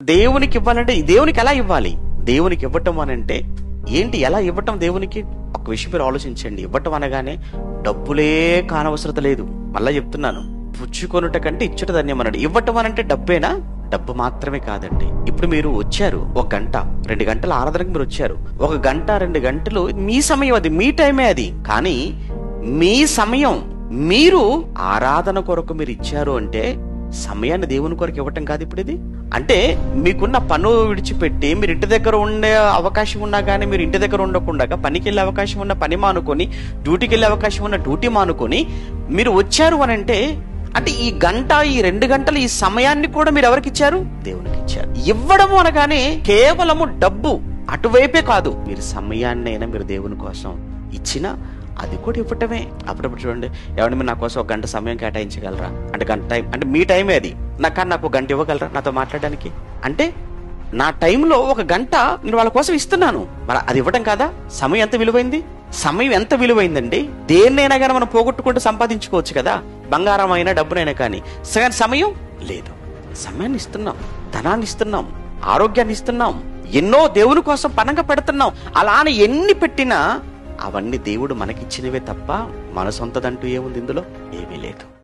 దేవునికి ఇవ్వాలంటే దేవునికి ఎలా ఇవ్వాలి? దేవునికి ఇవ్వటం అనంటే ఏంటి, ఎలా ఇవ్వటం దేవునికి? ఒక విషయం మీరు ఆలోచించండి. ఇవ్వటం అనగానే డబ్బులే కానవసరత లేదు. మళ్ళా చెప్తున్నాను, పుచ్చుకొనుట కంటే ఇచ్చుట ధన్యమన్నాడు. ఇవ్వటం అనంటే డబ్బేనా? డబ్బు మాత్రమే కాదండి. ఇప్పుడు మీరు వచ్చారు, 1 గంట 2 గంటల ఆరాధనకు మీరు వచ్చారు. 1 గంట 2 గంటలు మీ సమయం, అది మీ టైమే. అది కానీ మీ సమయం మీరు ఆరాధన కొరకు మీరు ఇచ్చారు అంటే సమయాన్ని దేవుని కొరకు ఇవ్వటం కాదు. ఇప్పుడు ఇది అంటే మీకున్న పను విడిచిపెట్టి మీరు ఇంటి దగ్గర ఉండే అవకాశం ఉన్నా కానీ మీరు ఇంటి దగ్గర ఉండకుండా, పనికి వెళ్ళే అవకాశం ఉన్న పని మానుకొని, డ్యూటీకి వెళ్ళే అవకాశం ఉన్న డ్యూటీ మానుకొని మీరు వచ్చారు అని అంటే ఈ గంట, ఈ 2 గంటలు, ఈ సమయాన్ని కూడా మీరు ఎవరికి ఇచ్చారు? దేవునికి ఇచ్చారు. ఇవ్వడము అనగానే కేవలము డబ్బు అటువైపే కాదు, మీరు సమయాన్నైనా మీరు దేవుని కోసం ఇచ్చిన అది కూడా ఇవ్వటమే. అప్పుడప్పుడు చూడండి, ఎవరైనా మీరు నా కోసం 1 గంట సమయం కేటాయించగలరా అంటే, గంట టైం అంటే మీ టైమే అది. నాకు 1 గంట ఇవ్వగలరా నాతో మాట్లాడడానికి? అంటే నా టైంలో 1 గంట నేను వాళ్ళ కోసం ఇస్తున్నాను. మరి అది ఇవ్వటం కాదా? సమయం ఎంత విలువైంది? సమయం ఎంత విలువైందండి. దేన్నైనా కానీ మనం పోగొట్టుకుంటూ సంపాదించుకోవచ్చు కదా, బంగారం అయినా డబ్బునైనా కానీ. సమయం లేదు. సమయాన్ని ఇస్తున్నాం, ధనాన్ని ఇస్తున్నాం, ఆరోగ్యాన్ని ఇస్తున్నాం, ఎన్నో దేవుని కోసం పనంగా పెడుతున్నాం. అలా అని ఎన్ని పెట్టినా అవన్నీ దేవుడు మనకిచ్చినవే తప్ప మన సొంతదంటూ ఏముంది ఇందులో? ఏమీ లేదు.